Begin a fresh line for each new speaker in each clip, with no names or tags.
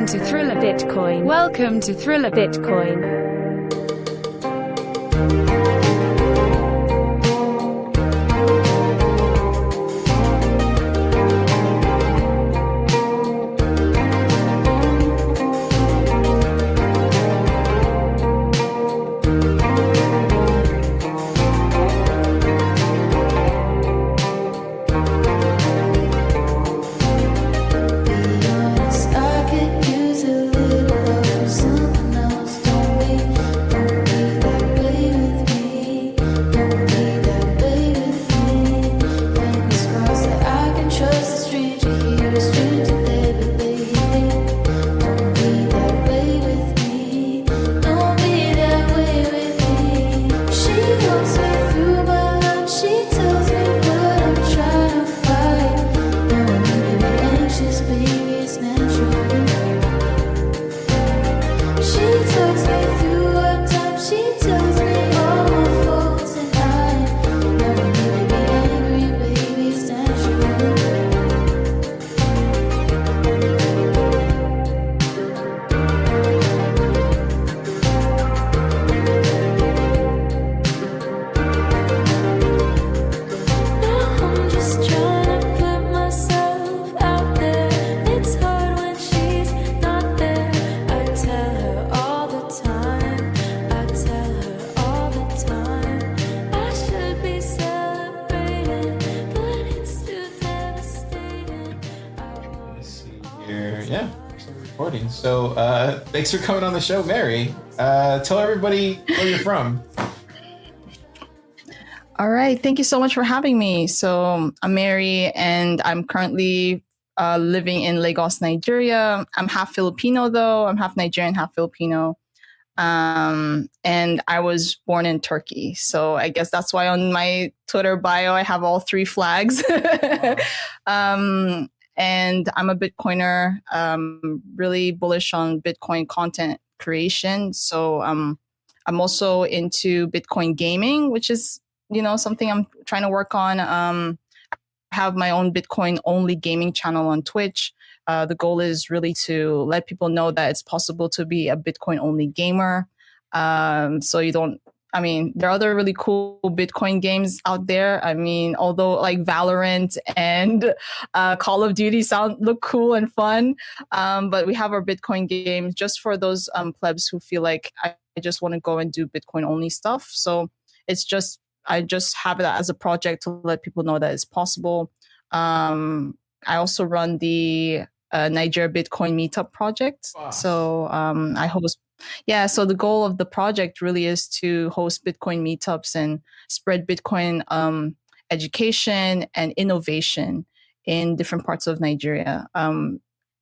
Welcome to Thriller Bitcoin. Welcome to Thriller Bitcoin.
So thanks for coming on the show, Mary. Tell everybody where you're from.
All right. Thank you so much for having me. So I'm Mary, and I'm currently living in Lagos, Nigeria. I'm half Filipino, though. I'm half Nigerian, half Filipino. And I was born in Turkey. So I guess that's why on my Twitter bio, I have all three flags. And I'm a Bitcoiner, really bullish on Bitcoin content creation. So I'm also into Bitcoin gaming, which is, something I'm trying to work on. I have my own Bitcoin only gaming channel on Twitch. The goal is really to let people know that it's possible to be a Bitcoin only gamer. So there are other really cool Bitcoin games out there. Although like Valorant and Call of Duty look cool and fun, but we have our Bitcoin games just for those plebs who feel like I just want to go and do Bitcoin only stuff. So I just have that as a project to let people know that it's possible. I also run the Nigeria Bitcoin Meetup project. Wow. So I host. Yeah, so the goal of the project really is to host Bitcoin meetups and spread Bitcoin education and innovation in different parts of Nigeria.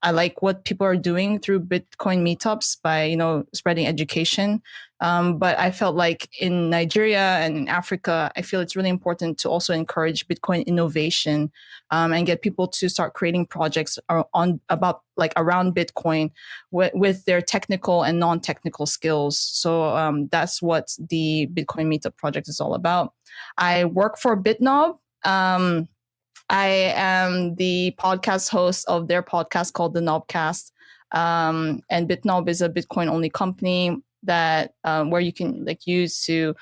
I like what people are doing through Bitcoin meetups by, spreading education. But I felt like in Nigeria and in Africa, I feel it's really important to also encourage Bitcoin innovation and get people to start creating projects around Bitcoin with their technical and non-technical skills. So that's what the Bitcoin Meetup project is all about. I work for BitNob. I am the podcast host of their podcast called The Knobcast. And BitNob is a Bitcoin only company that where you can use to,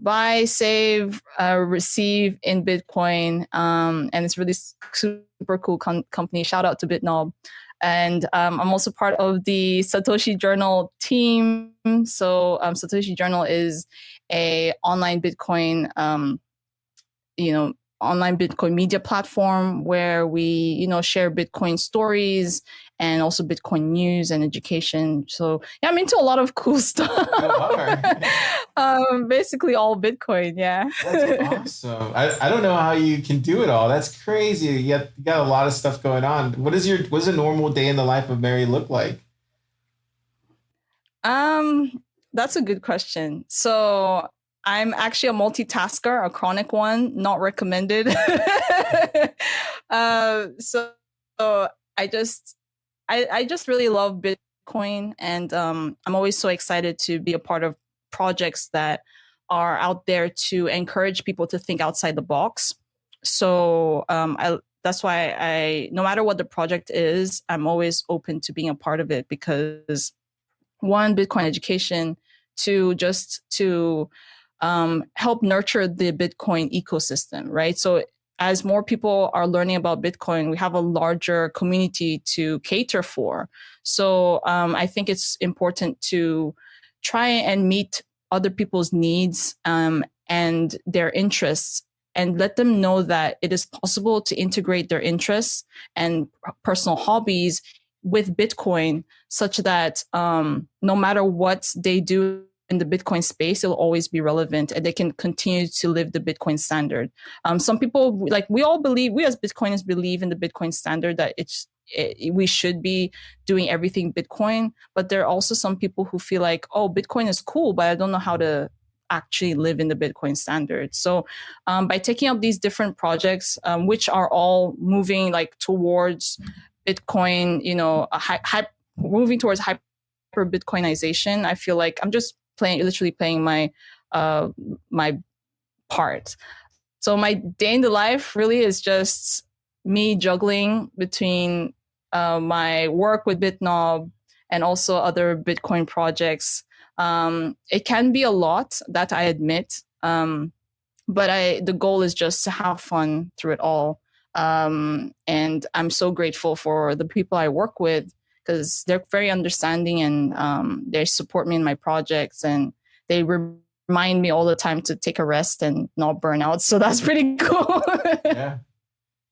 buy, save, receive in Bitcoin. And it's really super cool company. Shout out to BitNob. And I'm also part of the Satoshi Journal team. So Satoshi Journal is a online Bitcoin, online Bitcoin media platform where we, share Bitcoin stories and also Bitcoin news and education. So yeah, I'm into a lot of cool stuff. Basically all Bitcoin. Yeah.
That's awesome. I don't know how you can do it all. That's crazy. You got a lot of stuff going on. What does a normal day in the life of Mary look like?
That's a good question. So I'm actually a multitasker, a chronic one, not recommended. So I just really love Bitcoin, and I'm always so excited to be a part of projects that are out there to encourage people to think outside the box. So that's why no matter what the project is, I'm always open to being a part of it, because one, Bitcoin education, two, just to help nurture the Bitcoin ecosystem, right? So as more people are learning about Bitcoin, we have a larger community to cater for. So I think it's important to try and meet other people's needs and their interests, and let them know that it is possible to integrate their interests and personal hobbies with Bitcoin, such that no matter what they do in the Bitcoin space, it'll always be relevant and they can continue to live the Bitcoin standard. Some people, like we as Bitcoiners believe in the Bitcoin standard, that we should be doing everything Bitcoin. But there are also some people who feel like, oh, Bitcoin is cool, but I don't know how to actually live in the Bitcoin standard. So by taking up these different projects, which are all moving like towards Bitcoin, moving towards hyper Bitcoinization, I feel like I'm just literally playing my my part. So my day in the life really is just me juggling between my work with BitNob and also other Bitcoin projects. It can be a lot, that I admit, but the goal is just to have fun through it all. And I'm so grateful for the people I work with, because they're very understanding, and they support me in my projects, and they remind me all the time to take a rest and not burn out. So that's pretty cool.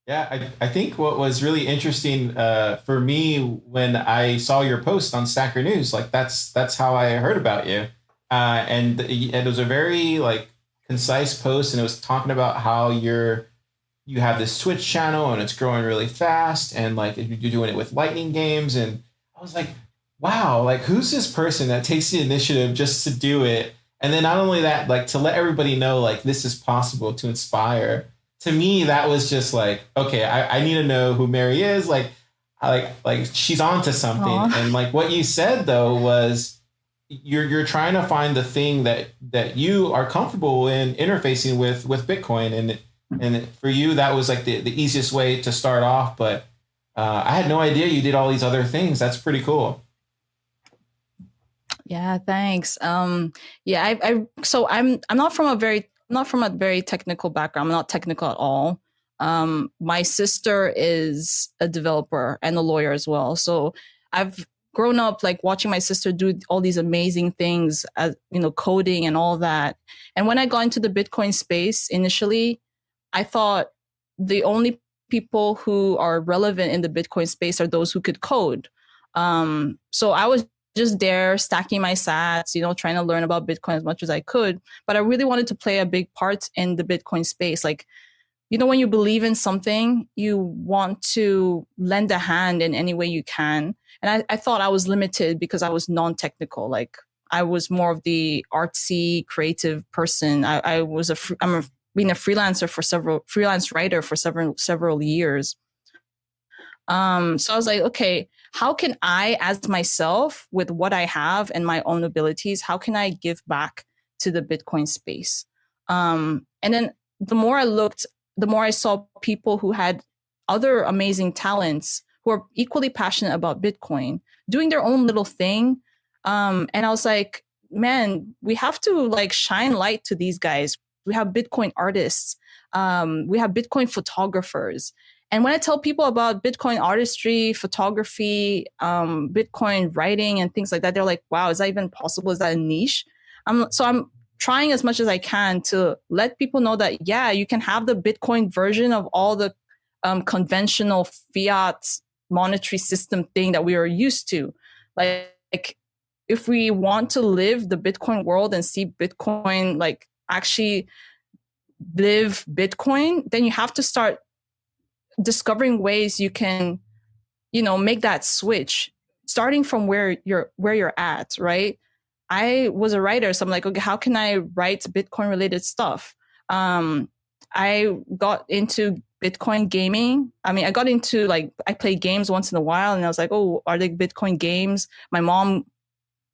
Yeah. I think what was really interesting for me when I saw your post on Stacker News, like that's how I heard about you. And it was a very like concise post, and it was talking about how you have this Twitch channel and it's growing really fast, and like you're doing it with Lightning games. And I was like, wow, like who's this person that takes the initiative just to do it? And then not only that, like to let everybody know like this is possible, to inspire. To me, that was just like, okay, I need to know who Mary is. Like she's onto something. Aww. And like what you said though was you're trying to find the thing that you are comfortable in interfacing with Bitcoin, and for you that was like the easiest way to start off. But I had no idea you did all these other things. That's pretty cool.
Yeah, thanks. So I'm not from a very technical background. I'm not technical at all. My sister is a developer and a lawyer as well. So I've grown up like watching my sister do all these amazing things, as coding and all that. And when I got into the Bitcoin space initially, I thought the only people who are relevant in the Bitcoin space are those who could code. So I was just there stacking my sats, trying to learn about Bitcoin as much as I could. But I really wanted to play a big part in the Bitcoin space. Like, when you believe in something, you want to lend a hand in any way you can. And I thought I was limited because I was non-technical. Like I was more of the artsy, creative person. I'm being a freelance writer for several years. So I was like, okay, how can I, as myself, with what I have and my own abilities, how can I give back to the Bitcoin space? And then the more I looked, the more I saw people who had other amazing talents who are equally passionate about Bitcoin doing their own little thing. And I was like, man, we have to like shine light to these guys. We have Bitcoin artists. We have Bitcoin photographers. And when I tell people about Bitcoin artistry, photography, Bitcoin writing and things like that, they're like, wow, is that even possible? Is that a niche? I'm trying as much as I can to let people know that, yeah, you can have the Bitcoin version of all the conventional fiat monetary system thing that we are used to. Like if we want to live the Bitcoin world and see Bitcoin like actually live Bitcoin, then you have to start discovering ways you can, make that switch, starting from where you're at, right? I was a writer, so I'm like, okay, how can I write Bitcoin related stuff? I got into Bitcoin gaming. I mean, I got into I play games once in a while, and I was like, oh, are they Bitcoin games? My mom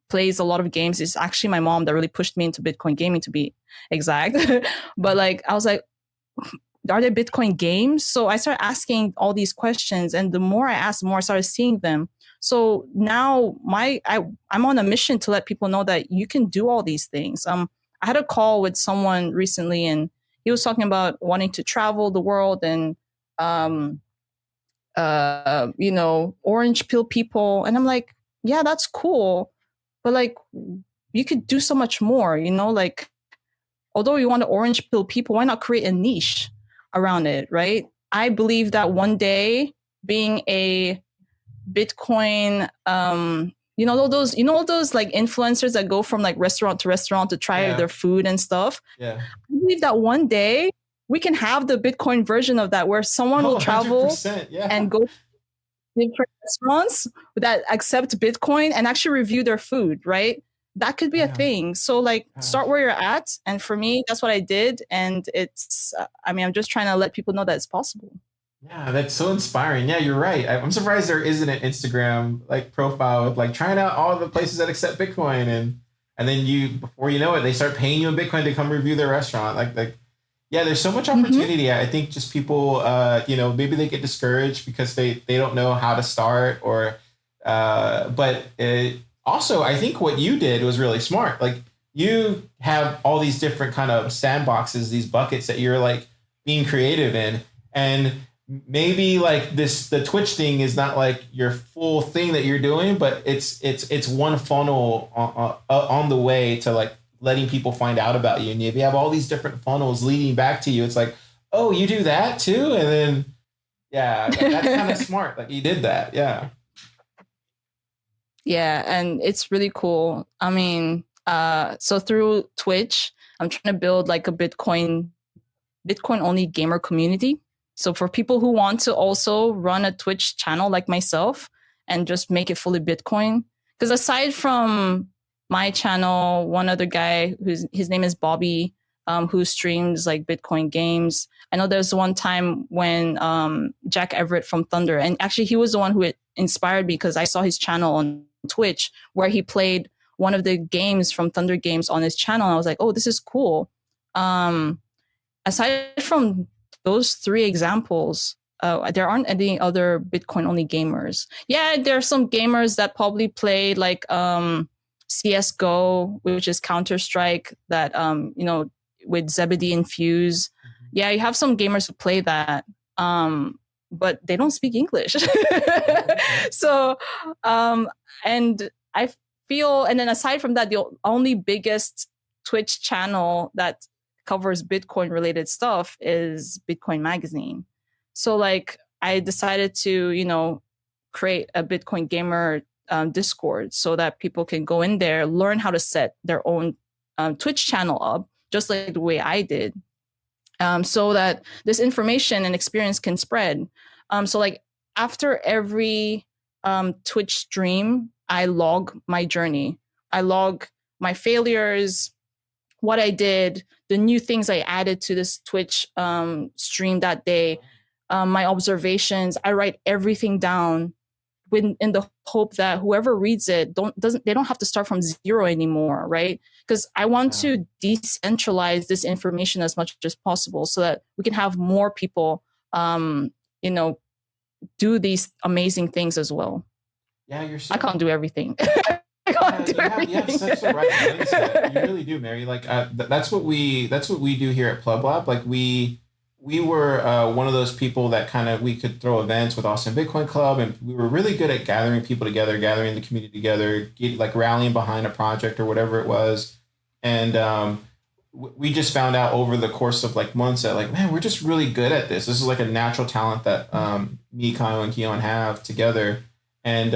plays a lot of games. It's actually my mom that really pushed me into Bitcoin gaming, to be exact. But I was like, are there Bitcoin games? So I started asking all these questions, and the more I asked, the more I started seeing them. So now I'm on a mission to let people know that you can do all these things. I had a call with someone recently, and he was talking about wanting to travel the world and um, orange pill people, and I'm like, yeah, that's cool, but like you could do so much more, like although you want to orange pill people, why not create a niche around it, right? I believe that one day being a Bitcoin, all those like influencers that go from like restaurant to restaurant to try their food and stuff.
Yeah.
I believe that one day we can have the Bitcoin version of that where someone will travel and go to different restaurants that accept Bitcoin and actually review their food, right? That could be a thing. So like start where you're at. And for me, that's what I did. And it's, I'm just trying to let people know that it's possible.
Yeah, that's so inspiring. Yeah, you're right. I'm surprised there isn't an Instagram like profile with like trying out all the places that accept Bitcoin, and then before you know it, they start paying you in Bitcoin to come review their restaurant. Like yeah, there's so much opportunity. Mm-hmm. I think just people maybe they get discouraged because they don't know how to start, or but also I think what you did was really smart. Like you have all these different kind of sandboxes, these buckets that you're like being creative in, and maybe like the Twitch thing is not like your full thing that you're doing, but it's one funnel on the way to like letting people find out about you. And if you have all these different funnels leading back to you, it's like, oh, you do that too. And then, yeah, that's kind of smart. Like you did that. Yeah.
Yeah. And it's really cool. I mean, so through Twitch, I'm trying to build like a Bitcoin only gamer community. So for people who want to also run a Twitch channel like myself and just make it fully Bitcoin, because aside from my channel, one other guy his name is Bobby, who streams like Bitcoin games. I know there's one time when Jack Everett from Thunder, and actually he was the one who inspired me because I saw his channel on Twitch where he played one of the games from Thunder Games on his channel. And I was like, oh, this is cool. Aside from those three examples, there aren't any other Bitcoin only gamers. Yeah, there are some gamers that probably play like CSGO, which is Counter-Strike, that with Zebedee and Fuse. Yeah, you have some gamers who play that, but they don't speak English. So, and I feel, and then aside from that, the only biggest Twitch channel that covers Bitcoin related stuff is Bitcoin Magazine. So like I decided to, create a Bitcoin gamer Discord so that people can go in there, learn how to set their own Twitch channel up, just like the way I did, so that this information and experience can spread. So like after every Twitch stream, I log my journey. I log my failures, what I did, the new things I added to this Twitch stream that day, my observations. I write everything down in the hope that whoever reads it they don't have to start from zero anymore, right? Because I want to decentralize this information as much as possible so that we can have more people, do these amazing things as well.
Yeah,
I can't do everything.
You have such the right mindset. You really do, Mary. Like that's what we do here at Pleb Lab. Like we were one of those people that we could throw events with Austin Bitcoin Club, and we were really good at gathering people together, gathering the community together, rallying behind a project or whatever it was. And we just found out over the course of months that man, we're just really good at this. This is a natural talent that me, Kyle, and Keon have together. And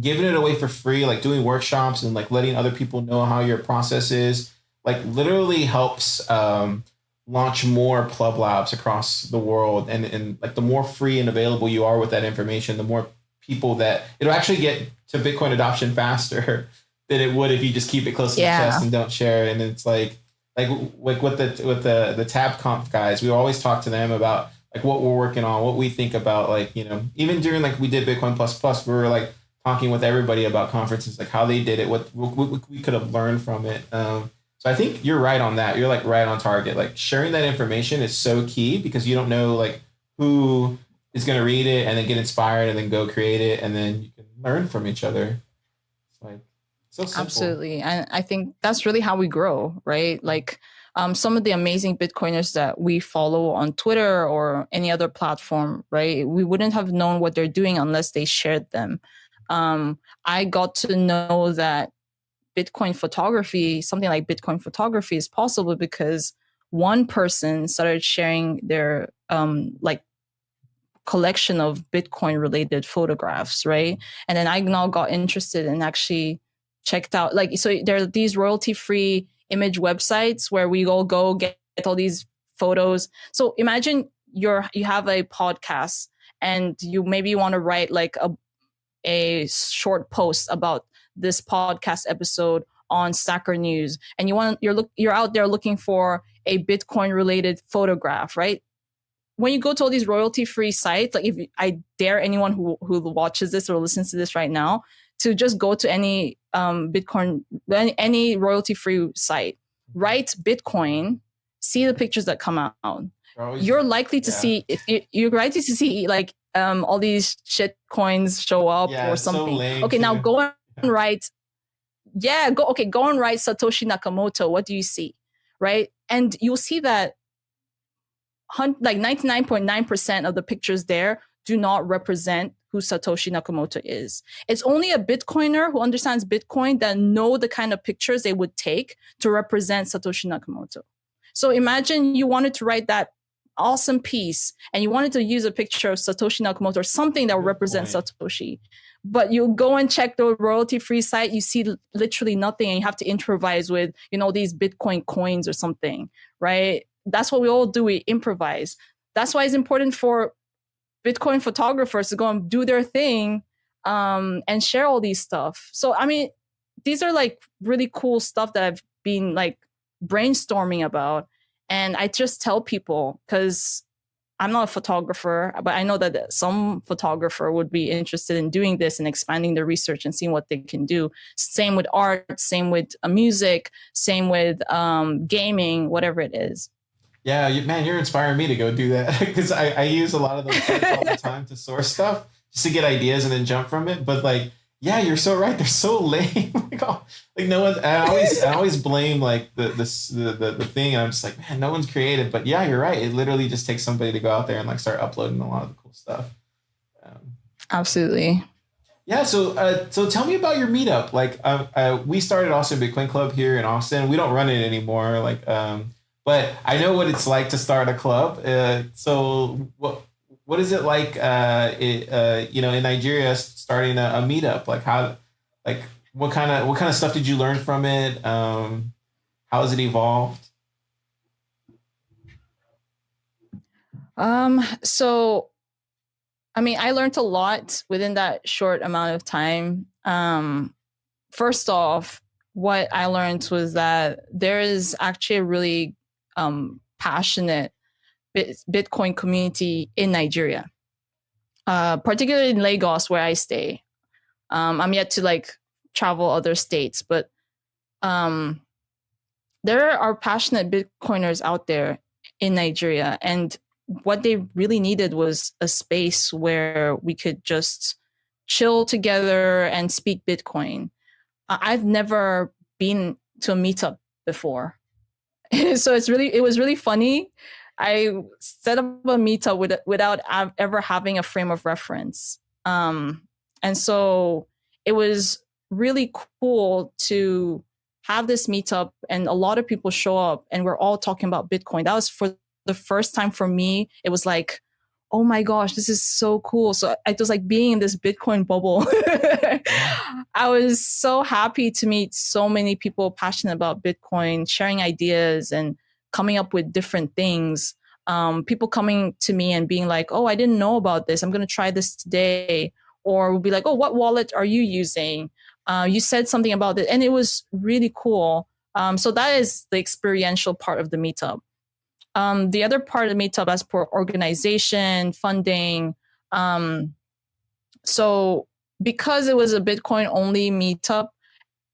giving it away for free, doing workshops and letting other people know how your process is, literally helps launch more Pleb Labs across the world. And the more free and available you are with that information, the more people that it'll actually get to Bitcoin adoption faster than it would if you just keep it close to the chest and don't share it. And it's like with the TabConf guys, we always talk to them about what we're working on, what we think about, even during we did Bitcoin Plus, we were talking with everybody about conferences, how they did it, what we could have learned from it. So I think you're right on that. You're like right on target. Like sharing that information is so key because you don't know like who is going to read it and then get inspired and then go create it and then you can learn from each other. It's like so simple.
Absolutely. And I think that's really how we grow, right? Like some of the amazing Bitcoiners that we follow on Twitter or any other platform, right? We wouldn't have known what they're doing unless they shared them. I got to know that Bitcoin photography, something like Bitcoin photography is possible because one person started sharing their like collection of Bitcoin related photographs, right? And then I now got interested and actually checked out like so there are these royalty free image websites where we all go get all these photos. So imagine you have a podcast and you maybe want to write like a short post about this podcast episode on Stacker News and you're out there looking for a Bitcoin related photograph, right? When you go to all these royalty free sites, like if I dare anyone who watches this or listens to this right now to just go to any Bitcoin, any royalty free site, write Bitcoin, see the pictures that come out. You're likely to see you're likely to see like all these shit coins show up or something.
So
okay, now go and write. Yeah, go and write Satoshi Nakamoto. What do you see? Right, and you'll see that like 99.9% of the pictures there do not represent who Satoshi Nakamoto is. It's only a Bitcoiner who understands Bitcoin that know the kind of pictures they would take to represent Satoshi Nakamoto. So imagine you wanted to write that awesome piece and you wanted to use a picture of Satoshi Nakamoto or something that would represent Satoshi. But you go and check the royalty-free site, you see literally nothing and you have to improvise with, these Bitcoin coins or something, right? That's what we all do. We improvise. That's why it's important for Bitcoin photographers to go and do their thing and share all these stuff. So, I mean, these are like really cool stuff that I've been like brainstorming about. And I just tell people because I'm not a photographer, but I know that some photographer would be interested in doing this and expanding their research and seeing what they can do. Same with art, same with music, same with gaming, whatever it is.
Yeah, man, you're inspiring me to go do that because I use a lot of those sites all the time to source stuff just to get ideas and then jump from it. But like, yeah, you're so right. They're so lame. like no one. I always blame like the thing, and I'm just like, man, no one's creative. But yeah, you're right. It literally just takes somebody to go out there and like start uploading a lot of the cool stuff.
Absolutely.
Yeah. So tell me about your meetup. Like, we started Austin Bitcoin Club here in Austin. We don't run it anymore. Like, but I know what it's like to start a club. So what is it like? In Nigeria, starting a meetup. Like what kind of stuff did you learn from it? How has it evolved?
So, I mean, I learned a lot within that short amount of time. First off, what I learned was that there is actually a really passionate Bitcoin community in Nigeria, particularly in Lagos, where I stay. I'm yet to like travel other states, but there are passionate Bitcoiners out there in Nigeria, and what they really needed was a space where we could just chill together and speak Bitcoin. I've never been to a meetup before. So it was really funny. I set up a meetup without ever having a frame of reference. And so it was really cool to have this meetup and a lot of people show up and we're all talking about Bitcoin. That was for the first time for me. It was like, oh my gosh, this is so cool. So it was like being in this Bitcoin bubble. I was so happy to meet so many people passionate about Bitcoin, sharing ideas and coming up with different things. People coming to me and being like, oh, I didn't know about this. I'm going to try this today. Or we'll be like, oh, what wallet are you using? You said something about it. And it was really cool. So that is the experiential part of the meetup. The other part of the meetup as for organization, funding. So because it was a Bitcoin only meetup,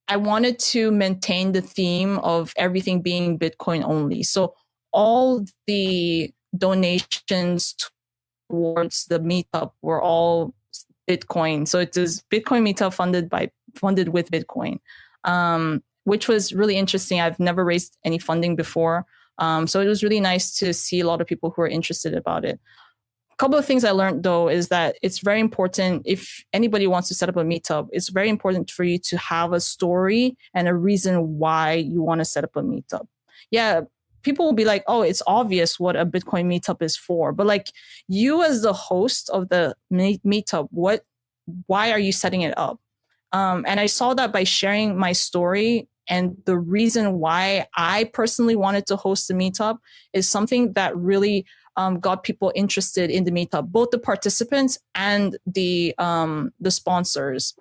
I wanted to maintain the theme of everything being Bitcoin only. So all the donations towards the meetup were all Bitcoin. So it is Bitcoin meetup funded with Bitcoin, which was really interesting. I've never raised any funding before. So it was really nice to see a lot of people who are interested about it. A couple of things I learned though is that it's very important if anybody wants to set up a meetup, it's very important for you to have a story and a reason why you want to set up a meetup. Yeah, people will be like, oh, it's obvious what a Bitcoin meetup is for. But like you as the host of the meetup, why are you setting it up? And I saw that by sharing my story and the reason why I personally wanted to host the meetup is something that really got people interested in the meetup. Both the participants and the sponsors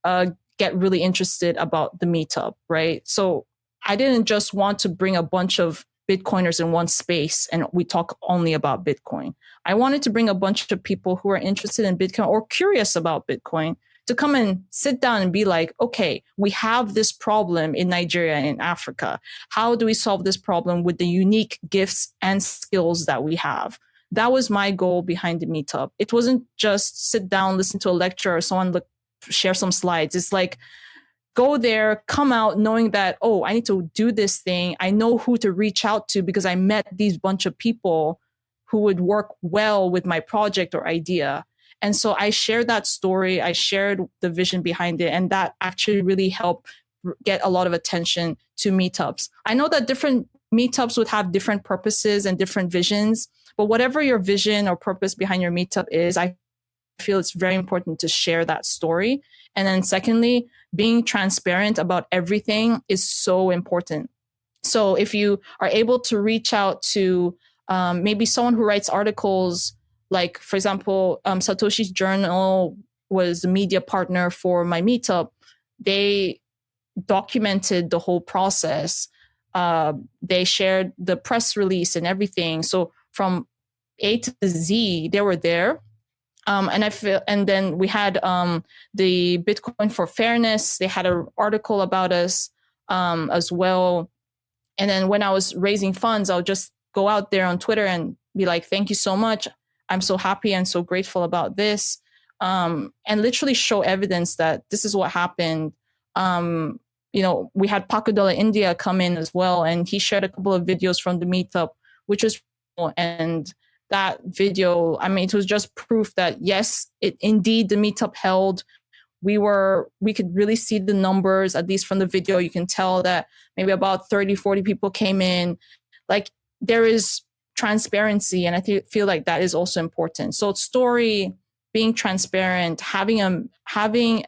get really interested about the meetup, right? So I didn't just want to bring a bunch of Bitcoiners in one space and we talk only about Bitcoin. I wanted to bring a bunch of people who are interested in Bitcoin or curious about Bitcoin to come and sit down and be like, okay, we have this problem in Nigeria and in Africa. How do we solve this problem with the unique gifts and skills that we have? That was my goal behind the meetup. It wasn't just sit down, listen to a lecture or someone share some slides. It's like, go there, come out knowing that, oh, I need to do this thing. I know who to reach out to because I met these bunch of people who would work well with my project or idea. And so I shared that story. I shared the vision behind it. And that actually really helped get a lot of attention to meetups. I know that different meetups would have different purposes and different visions, but whatever your vision or purpose behind your meetup is, I feel it's very important to share that story. And then secondly, being transparent about everything is so important. So if you are able to reach out to maybe someone who writes articles, like, for example, Satoshi's Journal was the media partner for my meetup. They documented the whole process. They shared the press release and everything. So from A to Z, they were there. And then we had the Bitcoin for Fairness. They had an article about us as well. And then when I was raising funds, I'll just go out there on Twitter and be like, thank you so much. I'm so happy and so grateful about this. And literally show evidence that this is what happened. We had Pakudola India come in as well, and he shared a couple of videos from the meetup, which was cool. And that video, I mean, it was just proof that yes, it indeed the meetup held. We could really see the numbers, at least from the video. You can tell that maybe about 30, 40 people came in. Like, there is transparency, and I feel like that is also important. So story, being transparent, having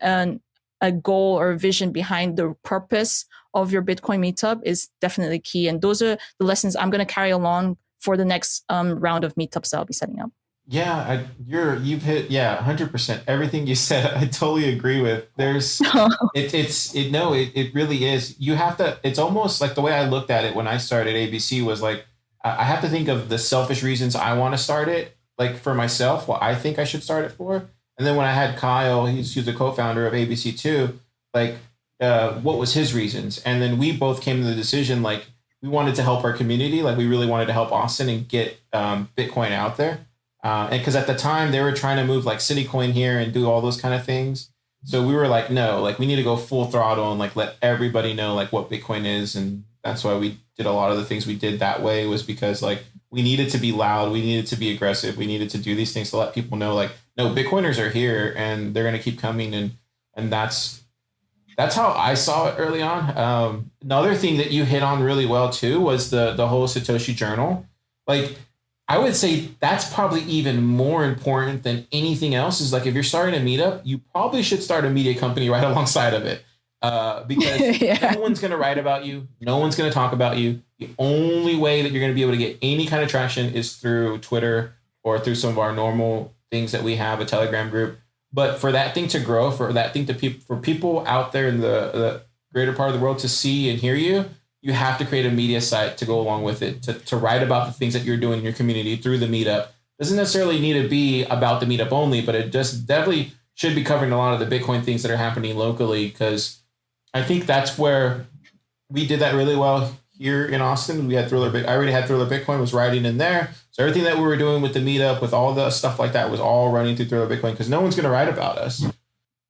a goal or a vision behind the purpose of your Bitcoin meetup is definitely key. And those are the lessons I'm going to carry along for the next round of meetups that I'll be setting up.
Yeah, you've hit 100%. Everything you said, I totally agree with. There's it really is. You have to. It's almost like the way I looked at it when I started ABC was like, I have to think of the selfish reasons I want to start it, like for myself, what I think I should start it for. And then when I had Kyle, he's the co-founder of ABC too, like what was his reasons? And then we both came to the decision, like, we wanted to help our community. Like, we really wanted to help Austin and get Bitcoin out there. And because at the time they were trying to move like Citycoin here and do all those kind of things. So we were like, no, like we need to go full throttle and like let everybody know like what Bitcoin is. And that's why we did a lot of the things we did that way, was because like we needed to be loud. We needed to be aggressive. We needed to do these things to let people know like, no, Bitcoiners are here and they're going to keep coming. And that's how I saw it early on. Another thing that you hit on really well too was the whole Satoshi Journal. Like, I would say that's probably even more important than anything else. Is like, if you're starting a meetup, you probably should start a media company right alongside of it, because no one's going to write about you. No one's going to talk about you. The only way that you're going to be able to get any kind of traction is through Twitter or through some of our normal things that we have, a Telegram group. But for that thing to grow, for that thing for people out there in the greater part of the world to see and hear you, you have to create a media site to go along with it, to write about the things that you're doing in your community through the meetup. Doesn't necessarily need to be about the meetup only, but it just definitely should be covering a lot of the Bitcoin things that are happening locally, because I think that's where we did that really well here in Austin. We had I already had Thriller Bitcoin was riding in there. So everything that we were doing with the meetup, with all the stuff like that, was all running through Thriller Bitcoin because no one's going to write about us.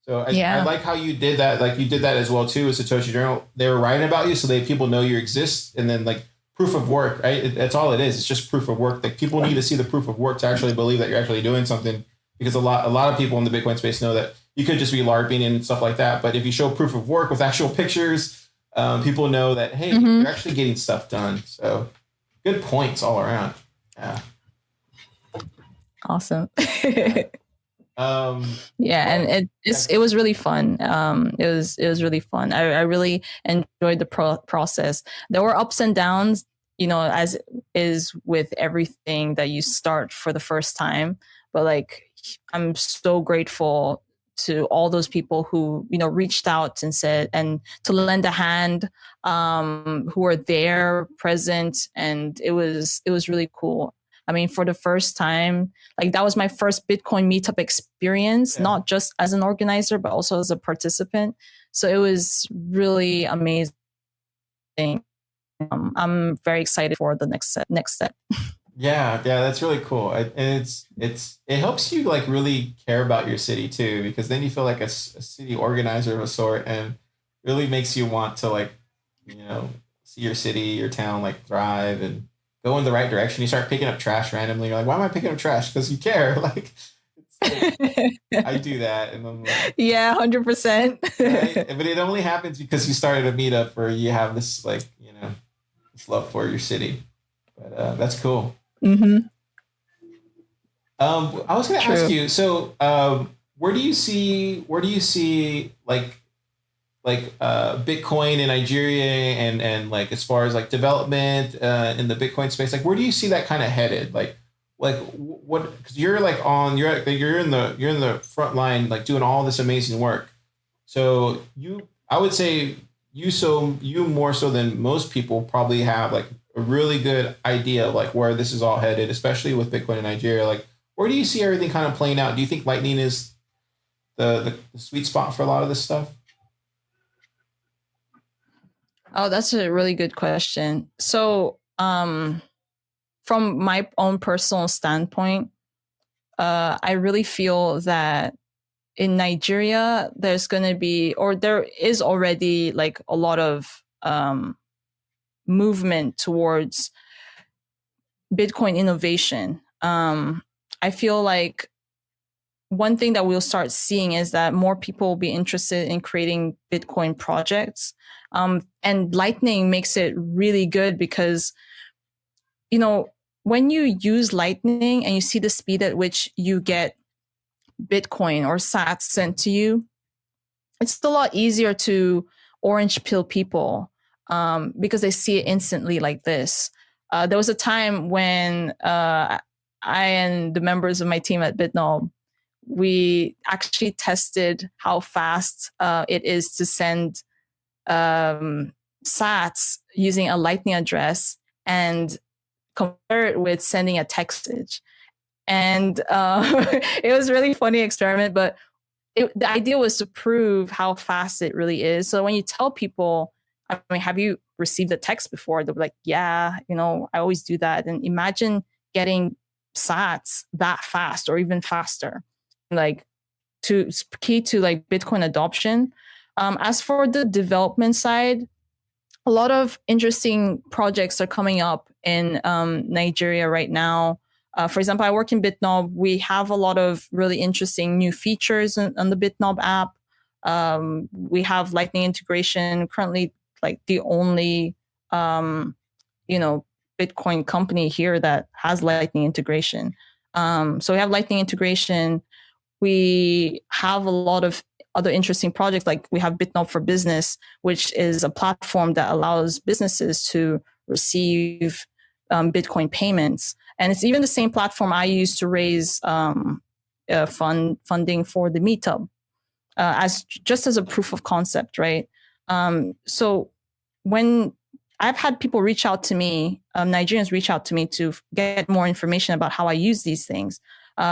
So I
Yeah.
like how you did that. Like you did that as well too with Satoshi Journal. They were writing about you, so people know you exist, and then like proof of work, right? That's all it is. It's just proof of work. Like people need to see the proof of work to actually believe that you're actually doing something. Because a lot of people in the Bitcoin space know that you could just be LARPing and stuff like that. But if you show proof of work with actual pictures, people know that hey,
Mm-hmm.
you're actually getting stuff done. So good points all around. Yeah.
Awesome.
Yeah.
Yeah, and it was really fun. It was really fun. I really enjoyed the process. There were ups and downs, as is with everything that you start for the first time. But like, I'm so grateful to all those people who reached out and said, and to lend a hand, who were there, present, and it was really cool. I mean, for the first time, like that was my first Bitcoin meetup experience,
Yeah.
not just as an organizer, but also as a participant. So it was really amazing. I'm very excited for the next step.
Yeah, that's really cool. And it helps you like really care about your city too, because then you feel like a city organizer of a sort, and really makes you want to like, see your city, your town like thrive and go in the right direction. You start picking up trash randomly. You're like, why am I picking up trash? Because you care. Like, I do that, and I'm like,
Yeah, 100%.
right? But it only happens because you started a meetup where you have this like, this love for your city. But that's cool.
Mm-hmm.
I was going to ask
True.
you. So, where do you see Bitcoin in Nigeria and like as far as like development in the Bitcoin space, like where do you see that kind of headed? What? Because you're in the front line, like doing all this amazing work. So I would say you more so than most people probably have like a really good idea of like where this is all headed, especially with Bitcoin in Nigeria. Like, where do you see everything kind of playing out? Do you think Lightning is the sweet spot for a lot of this stuff?
Oh, that's a really good question. So, from my own personal standpoint, I really feel that in Nigeria, there's going to be, or there is already like a lot of movement towards Bitcoin innovation. I feel like one thing that we'll start seeing is that more people will be interested in creating Bitcoin projects. And Lightning makes it really good because, when you use Lightning and you see the speed at which you get Bitcoin or sats sent to you, it's a lot easier to orange pill people because they see it instantly like this. There was a time when I and the members of my team at BitNob, we actually tested how fast it is to send sats using a Lightning address and compare it with sending a text message. And it was a really funny experiment, but the idea was to prove how fast it really is. So when you tell people, I mean, have you received a text before? They'll be like, yeah, I always do that. And imagine getting sats that fast or even faster, like key to like Bitcoin adoption. As for the development side, a lot of interesting projects are coming up in Nigeria right now. For example, I work in BitNob. We have a lot of really interesting new features on the BitNob app. We have Lightning integration, currently like the only, Bitcoin company here that has Lightning integration. So we have Lightning integration. We have a lot of other interesting projects, like we have BitNob for Business, which is a platform that allows businesses to receive Bitcoin payments. And it's even the same platform I use to raise funding for the meetup, as a proof of concept, right? So when I've had people reach out to me, Nigerians reach out to me to get more information about how I use these things.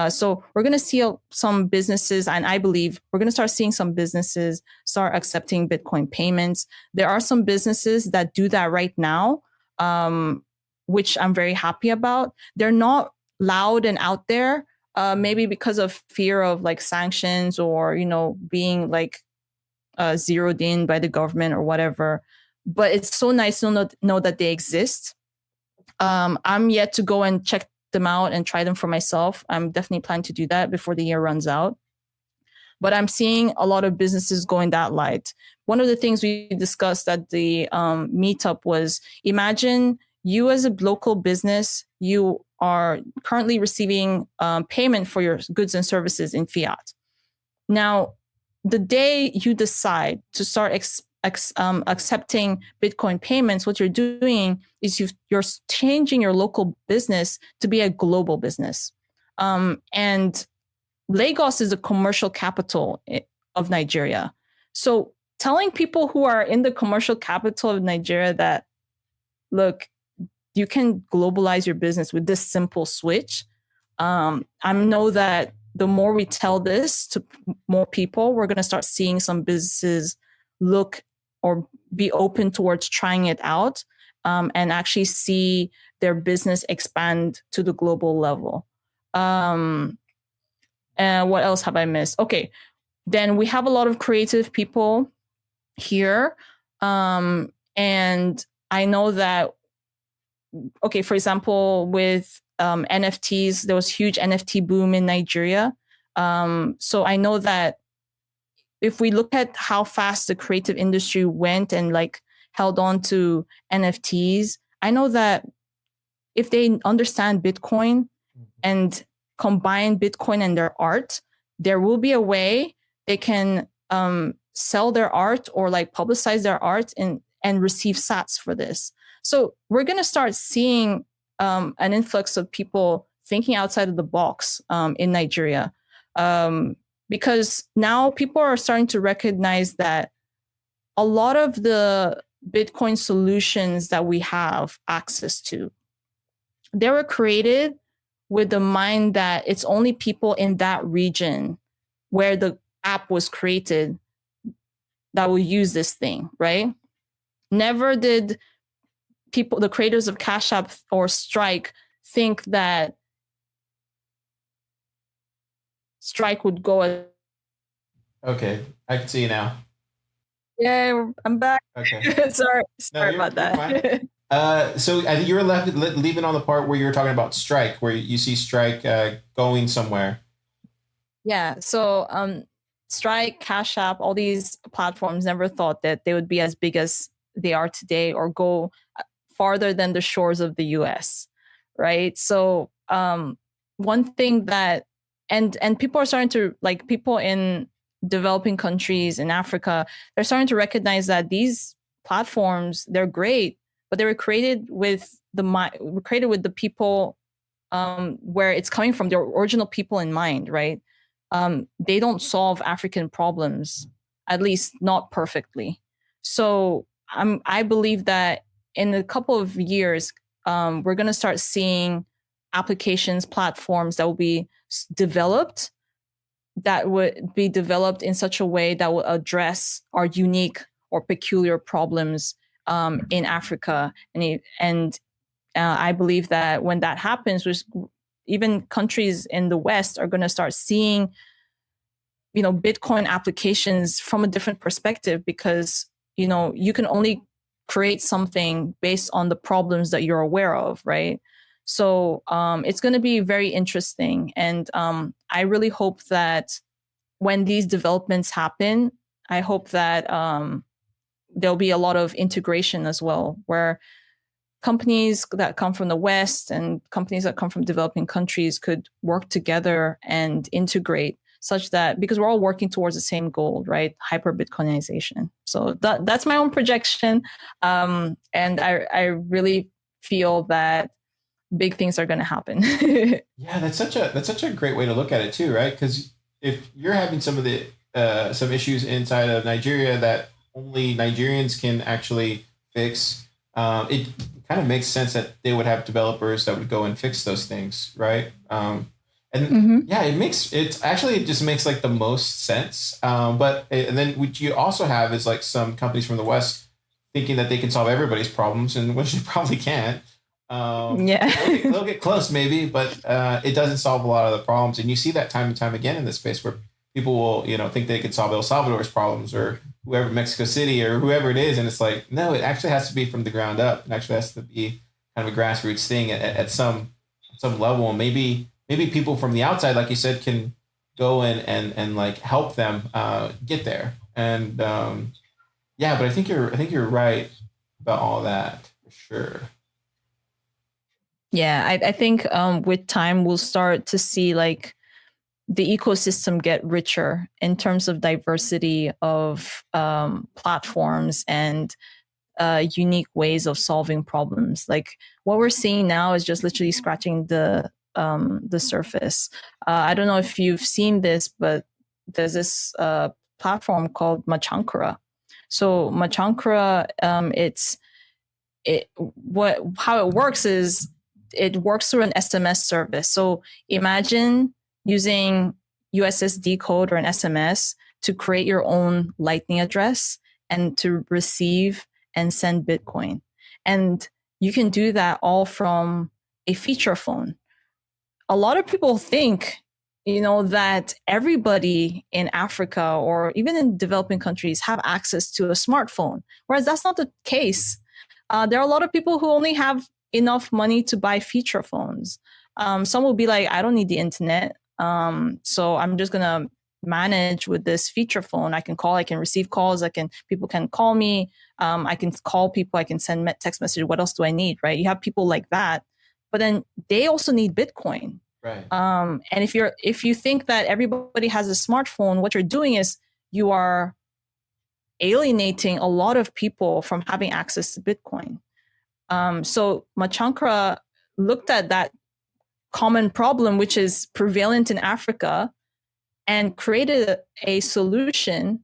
So we're going to see some businesses, and I believe we're going to start seeing some businesses start accepting Bitcoin payments. There are some businesses that do that right now, which I'm very happy about. They're not loud and out there, maybe because of fear of like sanctions or, being like zeroed in by the government or whatever. But it's so nice to know that they exist. I'm yet to go and check them out and try them for myself. I'm definitely planning to do that before the year runs out. But I'm seeing a lot of businesses going that light. One of the things we discussed at the meetup was, imagine you as a local business, you are currently receiving payment for your goods and services in fiat. Now, the day you decide to start accepting Bitcoin payments, what you're doing is you're changing your local business to be a global business. And Lagos is a commercial capital of Nigeria. So telling people who are in the commercial capital of Nigeria that, look, you can globalize your business with this simple switch. I know that the more we tell this to more people, we're going to start seeing some businesses look or be open towards trying it out, and actually see their business expand to the global level. And what else have I missed? Okay, then we have a lot of creative people here. And I know that, okay, for example, with NFTs, there was huge NFT boom in Nigeria. So I know that if we look at how fast the creative industry went and like held on to NFTs, I know that if they understand Bitcoin and combine Bitcoin and their art, there will be a way they can sell their art or like publicize their art and receive sats for this. So we're going to start seeing an influx of people thinking outside of the box in Nigeria. Because now people are starting to recognize that a lot of the Bitcoin solutions that we have access to, they were created with the mind that it's only people in that region where the app was created that will use this thing, right? Never did people, the creators of Cash App or Strike, think that Strike would go.
Okay, I can see you now.
Yeah, I'm back.
Okay.
Sorry about that.
So I think you were leaving on the part where you were talking about Strike, where you see Strike going somewhere.
Yeah. So Strike, Cash App, all these platforms never thought that they would be as big as they are today or go farther than the shores of the US, right? So one thing that, and people are starting to, like, people in developing countries in Africa, they're starting to recognize that these platforms, they're great, but they were created with the people where it's coming from, the original people in mind, right? They don't solve African problems, at least not perfectly. So I believe that in a couple of years, we're going to start seeing applications, platforms that will be developed, in such a way that will address our unique or peculiar problems in Africa. And I believe that when that happens, even countries in the West are going to start seeing, Bitcoin applications from a different perspective, because, you can only create something based on the problems that you're aware of, right? So it's going to be very interesting. And I really hope that when these developments happen, I hope that there'll be a lot of integration as well, where companies that come from the West and companies that come from developing countries could work together and integrate, such that, because we're all working towards the same goal, right? Hyper Bitcoinization. So that's my own projection. And I really feel that big things are going to happen.
Yeah, that's such a great way to look at it too, right? Because if you're having some of the some issues inside of Nigeria that only Nigerians can actually fix, it kind of makes sense that they would have developers that would go and fix those things, right? And And yeah, it just makes like the most sense. And then what you also have is like some companies from the West thinking that they can solve everybody's problems, and which they probably can't.
Yeah.
They'll get close maybe, but it doesn't solve a lot of the problems. And you see that time and time again in this space where people will, think they can solve El Salvador's problems or whoever, Mexico City or whoever it is. And it's like, no, it actually has to be from the ground up. It actually has to be kind of a grassroots thing at some level. And maybe people from the outside, like you said, can go and like help them get there. And yeah, but I think you're right about all that for sure.
Yeah, I think with time we'll start to see like the ecosystem get richer in terms of diversity of platforms and unique ways of solving problems. Like what we're seeing now is just literally scratching the surface. I don't know if you've seen this, but there's this platform called Machankara. So Machankara, how it works is it works through an SMS service. So imagine using USSD code or an SMS to create your own Lightning address and to receive and send Bitcoin. And you can do that all from a feature phone. A lot of people think, that everybody in Africa or even in developing countries have access to a smartphone, whereas that's not the case. There are a lot of people who only have enough money to buy feature phones. Some will be like, I don't need the internet. So I'm just going to manage with this feature phone. I can call, I can receive calls. People can call me. I can call people. I can send text messages. What else do I need? Right. You have people like that, but then they also need Bitcoin.
Right.
And if you think that everybody has a smartphone, what you're doing is you are alienating a lot of people from having access to Bitcoin. So Machankara looked at that common problem, which is prevalent in Africa, and created a solution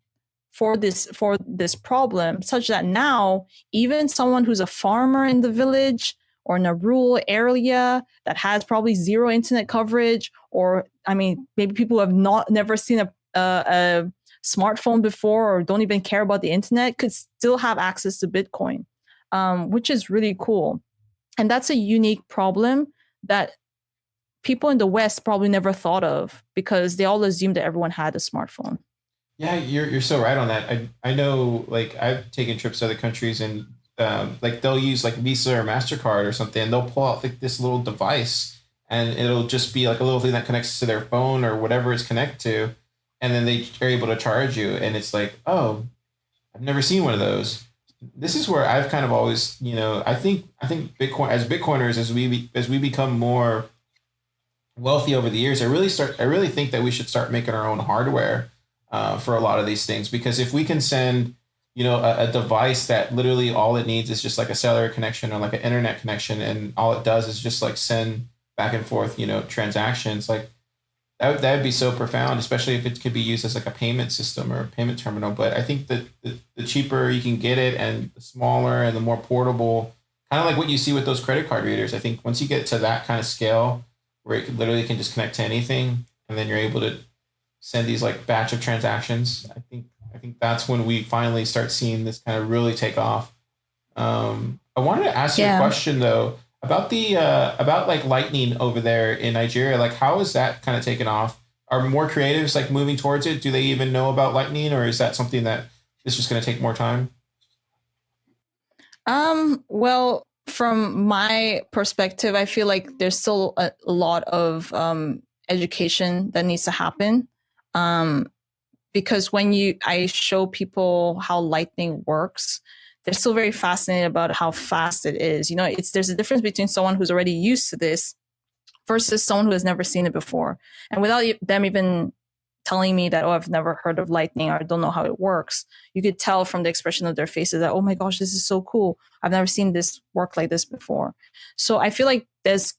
for this problem, such that now even someone who's a farmer in the village or in a rural area that has probably zero internet coverage, or maybe people have never seen a smartphone before or don't even care about the internet, could still have access to Bitcoin, which is really cool. And that's a unique problem that people in the West probably never thought of because they all assumed that everyone had a smartphone.
Yeah, you're so right on that. I know, like I've taken trips to other countries and like they'll use like Visa or MasterCard or something, and they'll pull out like this little device, and it'll just be like a little thing that connects to their phone or whatever it's connected to, and then they are able to charge you, and it's like, oh, I've never seen one of those. This is where I've kind of always, I think Bitcoin, as Bitcoiners, as we become more wealthy over the years, I really think that we should start making our own hardware for a lot of these things, because if we can send a device that literally all it needs is just like a cellular connection or like an internet connection, and all it does is just like send back and forth transactions, like that would be so profound, especially if it could be used as like a payment system or a payment terminal. But I think that the cheaper you can get it and the smaller and the more portable, kind of like what you see with those credit card readers, I think once you get to that kind of scale where it literally can just connect to anything, and then you're able to send these like batch of transactions, I think that's when we finally start seeing this kind of really take off. I wanted to ask you a question though about the about like Lightning over there in Nigeria. Like, how is that kind of taken off? Are more creatives like moving towards it? Do they even know about Lightning, or is that something that is just going to take more time?
Well, from my perspective, I feel like there's still a lot of education that needs to happen. Because when I show people how Lightning works, they're still very fascinated about how fast it is. There's a difference between someone who's already used to this versus someone who has never seen it before. And without them even telling me that, oh, I've never heard of Lightning or I don't know how it works, you could tell from the expression of their faces that, oh my gosh, this is so cool. I've never seen this work like this before. So I feel like there's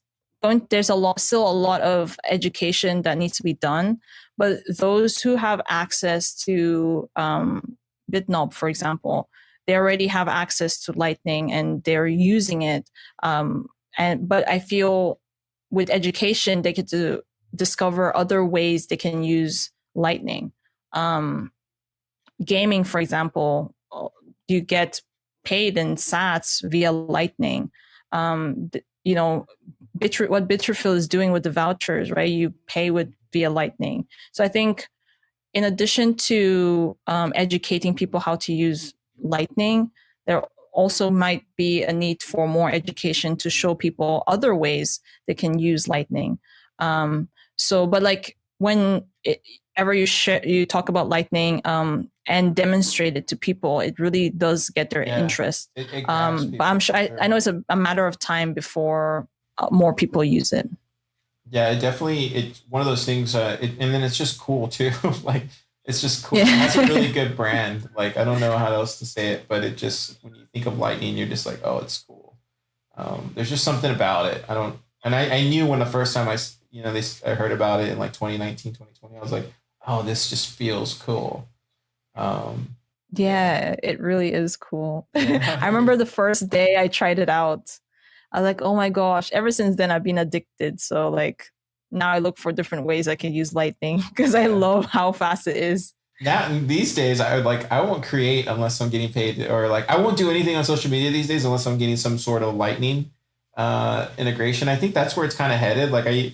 still a lot of education that needs to be done. But those who have access to BitNob, for example, they already have access to Lightning and they're using it. But I feel with education, they get to discover other ways they can use Lightning. Gaming, for example, you get paid in sats via Lightning. You know, what Bitterfield is doing with the vouchers, right? You pay via Lightning. So I think in addition to educating people how to use Lightning, there also might be a need for more education to show people other ways they can use Lightning. But like whenever you talk about Lightning and demonstrate it to people, it really does get their interest.
It
but I'm sure I know it's a matter of time before more people use it.
Yeah, it's one of those things. And then it's just cool too. Like, it's just cool. Yeah. It has a really good brand. Like, I don't know how else to say it, but it just, when you think of Lightning, you're just like, oh, it's cool. There's just something about it. I knew when the first time I heard about it in like 2019, 2020, I was like, oh, this just feels cool.
Yeah, it really is cool. Yeah. I remember the first day I tried it out. I was like, oh my gosh, ever since then I've been addicted. So like now I look for different ways I can use Lightning because I love how fast it is.
Now these days I won't create unless I'm getting paid, or like I won't do anything on social media these days unless I'm getting some sort of Lightning integration. I think that's where it's kind of headed. Like I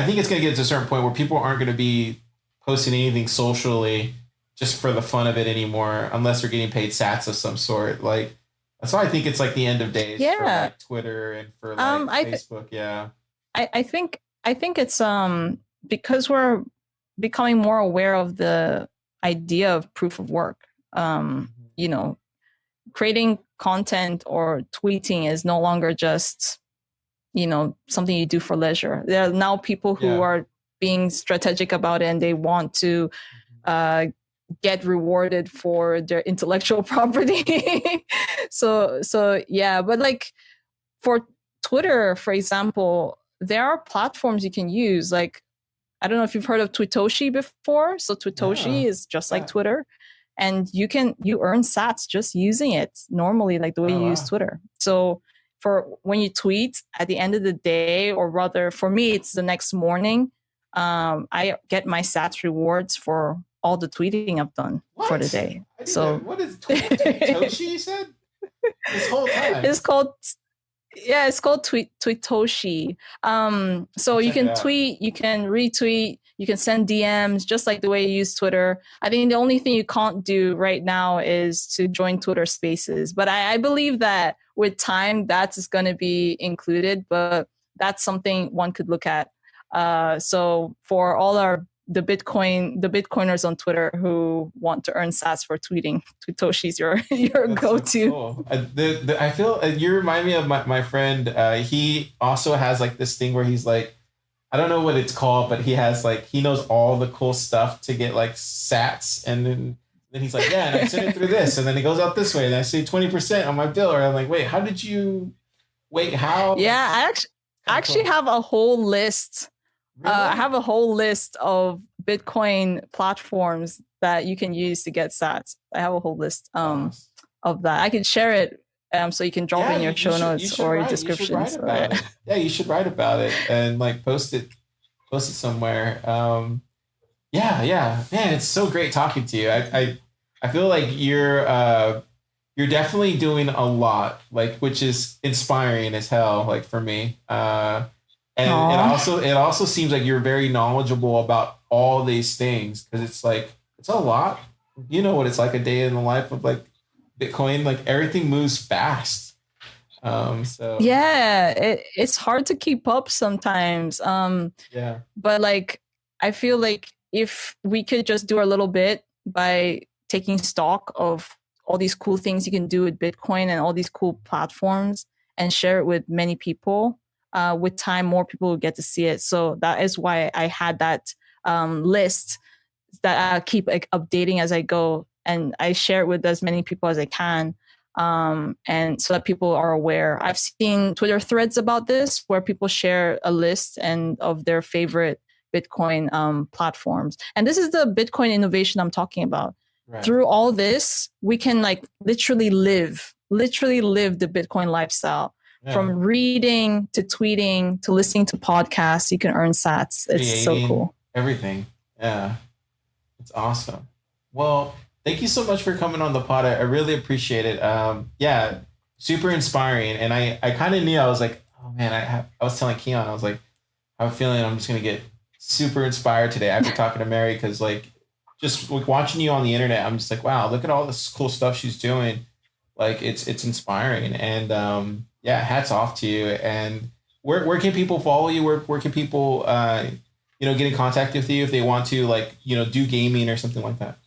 think it's going to get to a certain point where people aren't going to be posting anything socially just for the fun of it anymore, unless they're getting paid sats of some sort. Like, that's why I think it's like the end of days for like Twitter and for like Facebook.
I think it's because we're becoming more aware of the idea of proof of work. You know, creating content or tweeting is no longer just, you know, something you do for leisure. There are now people who are being strategic about it, and they want to get rewarded for their intellectual property. so yeah, but like for Twitter, for example, there are platforms you can use. Like, I don't know if you've heard of Twitoshi before. So Twitoshi is just like Twitter, and you earn sats just using it normally, like the way you use Twitter. So for when you tweet at the end of the day, or rather for me, it's the next morning, I get my sats rewards for all the tweeting I've done for the day. So
what is Twitoshi, you said? This whole time.
It's called Twitoshi. So you can tweet, you can retweet, you can send DMs, just like the way you use Twitter. I think the only thing you can't do right now is to join Twitter Spaces. But I believe that with time, that's going to be included. But that's something one could look at. So for all the Bitcoiners on Twitter who want to earn sats for tweeting, Twitoshi's your go-to.
So cool. I feel you remind me of my friend. He also has like this thing where he's like, I don't know what it's called, but he has like, he knows all the cool stuff to get like sats, and then he's like, yeah, and I send it through this, and then it goes out this way, and I save 20% on my bill. Or I'm like, wait, how?
Yeah, I actually have a whole list. Really? I have a whole list of Bitcoin platforms that you can use to get sats. I have a whole list of that. I can share it so you can drop it in your show notes or your descriptions.
Yeah, you should write about it and like post it somewhere. Yeah, man, it's so great talking to you. I feel like you're definitely doing a lot, like, which is inspiring as hell, like for me. And it also seems like you're very knowledgeable about all these things, because it's like, it's a lot. You know what it's like a day in the life of like Bitcoin, like everything moves fast. So
yeah, it's hard to keep up sometimes. But like, I feel like if we could just do a little bit by taking stock of all these cool things you can do with Bitcoin and all these cool platforms and share it with many people, with time, more people will get to see it. So that is why I had that list that I keep like updating as I go, and I share it with as many people as I can, and so that people are aware. I've seen Twitter threads about this where people share a list and of their favorite Bitcoin platforms, and this is the Bitcoin innovation I'm talking about. Right. Through all this, we can like literally live the Bitcoin lifestyle. From reading to tweeting to listening to podcasts, you can earn sats. It's so cool.
Everything. Yeah. It's awesome. Well, thank you so much for coming on the pod. I really appreciate it. Yeah, super inspiring. And I kind of knew, I was like, oh man, I was telling Keon, I was like, I have a feeling I'm just going to get super inspired today after talking to Mary. Cause like, just like watching you on the internet, I'm just like, wow, look at all this cool stuff she's doing. Like it's inspiring. And yeah, hats off to you. And where can people follow you? Where can people, get in contact with you if they want to, like, do gaming or something like that?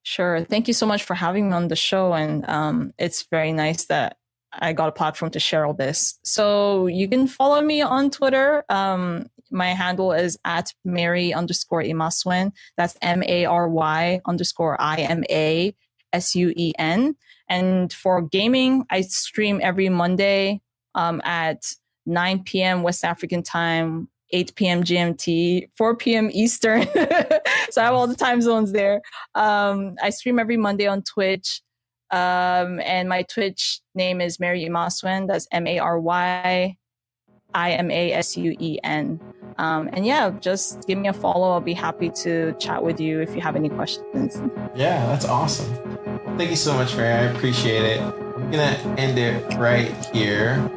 Sure. Thank you so much for having me on the show. And it's very nice that I got a platform to share all this. So you can follow me on Twitter. My handle is at Mary_Imasuen. That's MARY_IMASUEN. And for gaming, I stream every Monday at 9 p.m. West African time, 8 p.m. GMT, 4 p.m. Eastern. So I have all the time zones there. I stream every Monday on Twitch. And my Twitch name is Mary Imasuen. That's MARYIMASUEN. And yeah, just give me a follow. I'll be happy to chat with you if you have any questions.
Yeah, that's awesome. Well, thank you so much, Mary. I appreciate it. I'm going to end it right here.